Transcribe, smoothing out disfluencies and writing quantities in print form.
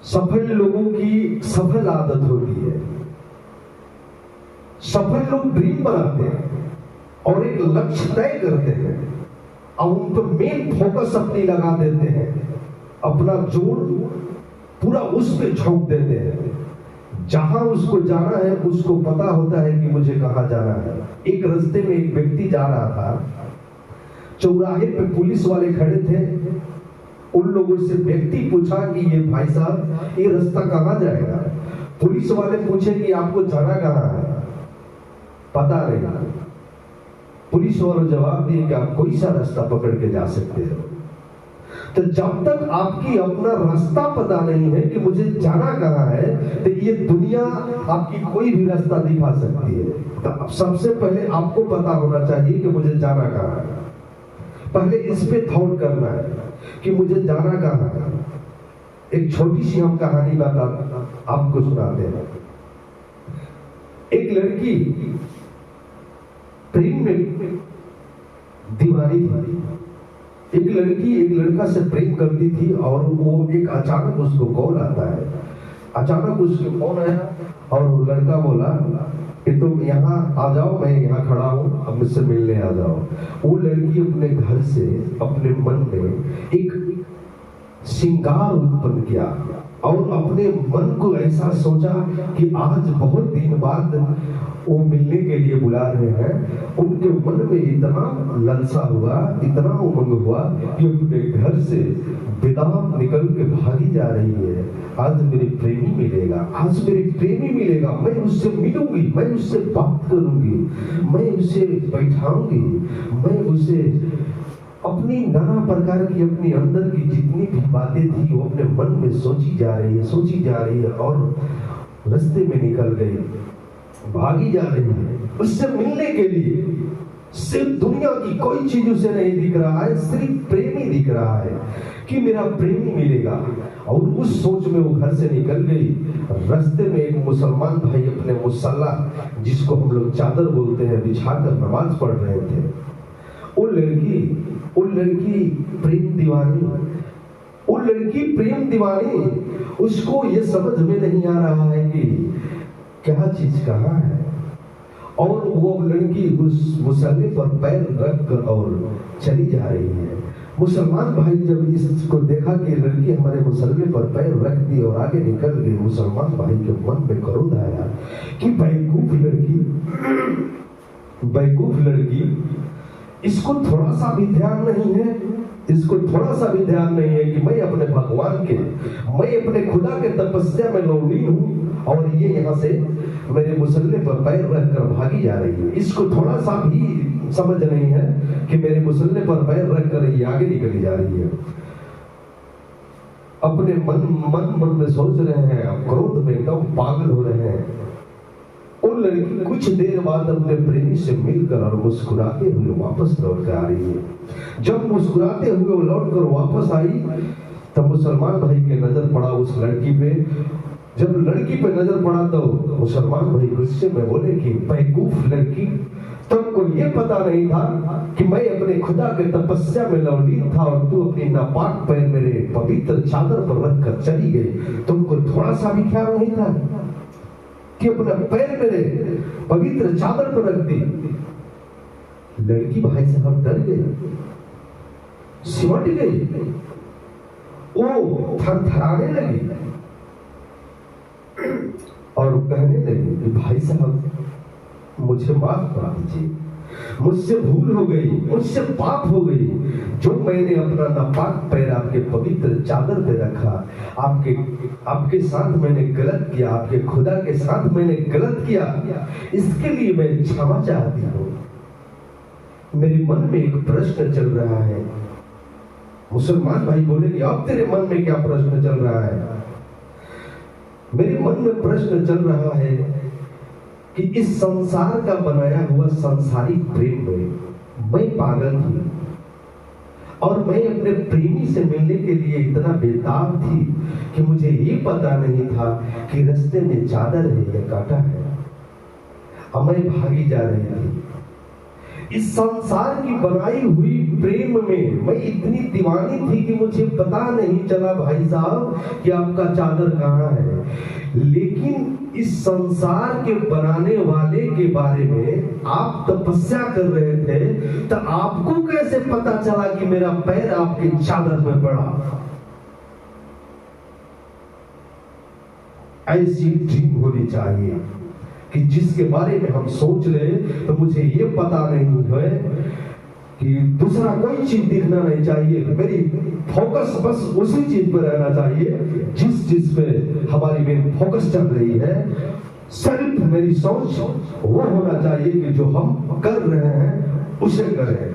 सफल लोगों की सफल आदत होती है। सफल लोग ड्रीम बनाते हैं और एक लक्ष्य तय करते हैं और उन पर मेन फोकस अपनी लगा देते हैं, अपना जोर पूरा उस पे झोंक देते हैं। जहां उसको जाना है उसको पता होता है कि मुझे कहां जाना है। एक रास्ते में एक व्यक्ति जा रहा था, चौराहे पे पुलिस वाले खड़े थे। उन लोगों से व्यक्ति पूछा कि ये भाई साहब ये रास्ता कहां जाएगा। पुलिस वाले पूछे कि आपको जाना कहां है, पता नहीं। पुलिस वाले जवाब दिए कि आप कोई सा रास्ता पकड़ के जा सकते हो। तो जब तक आपकी अपना रास्ता पता नहीं है कि मुझे जाना कहां है, तो ये दुनिया आपकी कोई भी रास्ता दिखा सकती है। तो सबसे पहले आपको पता होना चाहिए कि मुझे जाना कहां है। पहले इस पे थॉट करना है कि मुझे जाना कहां है। एक छोटी सी हम कहानी आपको सुनाते हैं। एक लड़की प्रेम में दीवानी थी। एक लड़की एक लड़का से प्रेम करती थी और वो एक अचानक उसको कॉल आता है। अचानक उसको कॉल आया और वो लड़का बोला कि तुम यहाँ आ जाओ, मैं यहाँ खड़ा हूँ, अब मुझसे मिलने आ जाओ। वो लड़की अपने घर से अपने मन में एक श्रृंगार उत्पन्न किया और अपने मन को ऐसा सोचा कि आज बहुत दिन बाद वो मिलने के लिए बुला रहे हैं। उनके मन में इतना ललसा हुआ, इतना उमंग हुआ कि अपने घर से विदा निकल के भागी जा रही है। आज मेरी प्रेमी मिलेगा, आज मेरी प्रेमी मिलेगा, मैं उससे मिलूंगी, मैं उससे बात करूंगी, मैं उसे बैठाऊंगी, मैं उसे अपनी नाना प्रकार की अपनी अंदर की जितनी भी बातें थी वो अपने मन में सोची जा रही है और रास्ते में निकल गई, भागी जा रही है उससे मिलने के लिए। सिर्फ दुनिया की कोई चीज उसे नहीं दिख रहा है, सिर्फ प्रेमी दिख रहा है कि मेरा प्रेमी मिलेगा। और उस सोच में वो घर से निकल गई। रास्ते में एक मुसलमान भाई अपने मुसल्ला, जिसको हम लोग चादर बोलते हैं, बिछाकर नमाज पढ़ रहे थे। वो लड़की प्रेम दीवानी, उसको ये समझ में नहीं आ रहा है कि क्या चीज कहाँ है। और वो लड़की उस मुसल्ले पर पैर रख कर और चली जा रही है। मुसलमान भाई जब इसको देखा कि लड़की हमारे मुसल्ले पर पैर रख दी और आगे निकल गई, मुसलमान भाई के मन में क्रोध आया कि बेवकूफ लड़की, इसको थोड़ा सा भी ध्यान नहीं है, कि मैं अपने भगवान के, मैं अपने खुदा के तपस्या में लौटी हूँ और ये यहाँ से मेरे मुसल्ले पर पैर रख कर भागी जा रही है। इसको थोड़ा सा भी समझ नहीं है कि मेरे मुसल्ले पर पैर रख कर ये आगे निकली जा रही है। अपने मन में सोच रहे हैं, क्रोध में एकदम पागल हो रहे हैं। वो लड़की कुछ देर बाद अपने प्रेमी से मिलकर और मुस्कुराते हुए वापस लौट कर आ रही है। जब मुस्कुराते हुए वो लौट कर वापस आई तब मुसलमान भाई के नजर पड़ा उस लड़की पे। जब लड़की पे नजर पड़ा तो मुसलमान भाई गुस्से में बोले कि बेवकूफ लड़की, तुमको ये पता नहीं था कि मैं अपने खुदा के तपस्या में लौटी था और तू अपनी नापाक पैर मेरे पवित्र चादर पर रख कर चली गई। तुमको थोड़ा सा भी ख्याल नहीं था कि अपना पैर मेरे पवित्र चादर पर रख दी। लड़की भाई साहब डर गई, सिमट गई, वो थरथराने लगी और कहने लगी कि भाई साहब मुझे माफ कर दीजिए, मुझसे भूल हो गई, मुझसे पाप हो गई। जो मैंने अपना नापाक पैर आपके पवित्र चादर पे रखा, आपके साथ मैंने गलत किया, आपके खुदा के साथ मैंने गलत किया, इसके लिए मैं क्षमा चाहती हूँ। मेरे मन में एक प्रश्न चल रहा है। मुसलमान भाई बोले कि अब तेरे मन में क्या प्रश्न चल रहा है? मेरे मन में प्रश्न चल रहा है कि इस संसार का बनाया हुआ संसारिक प्रेम में मैं पागल थी और मैं अपने प्रेमी से मिलने के लिए इतना बेताब थी कि मुझे ये पता नहीं था कि रास्ते में चादर है या कांटा है। अब मैं भागी जा रही थी। इस संसार की बनाई हुई प्रेम में मैं इतनी दीवानी थी कि मुझे पता नहीं चला भाई साहब कि आपका चादर कहाँ है। लेकिन इस संसार के बनाने वाले के बारे में आप तपस्या कर रहे थे, तो आपको कैसे पता चला कि मेरा पैर आपके चादर में पड़ा? ऐसी ड्रीम होनी चाहिए कि जिसके बारे में हम सोच रहे तो मुझे ये पता नहीं है कि दूसरा कोई चीज दिखना नहीं चाहिए, मेरी फोकस बस उसी चीज पर रहना चाहिए जिस चीज पे हमारी मेरी फोकस चल रही है। सिर्फ मेरी सोच वो होना चाहिए कि जो हम कर रहे हैं उसे करें।